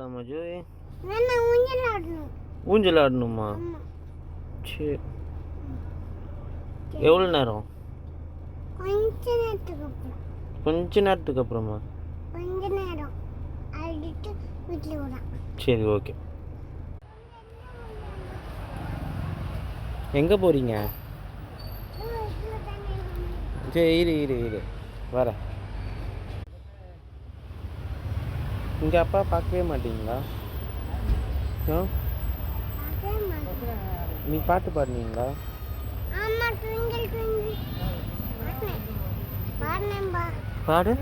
ஆடலாமா Joy? ஊஞ்சல் ஆடணும். ஊஞ்சல் ஆடணுமா? சரி. எவ்வளோ நேரம்? கொஞ்ச நேரத்துக்கு அப்புறமா? கொஞ்ச நேரம் ஆடிட்டு வீட்டில் விட. சரி, ஓகே. எங்கே போகிறீங்க? சரி, இரு வரேன். இங்கே அப்பா பார்க்கவே மாட்டீங்களா? நீ பாட்டு பாடுனீங்களா? பாடு.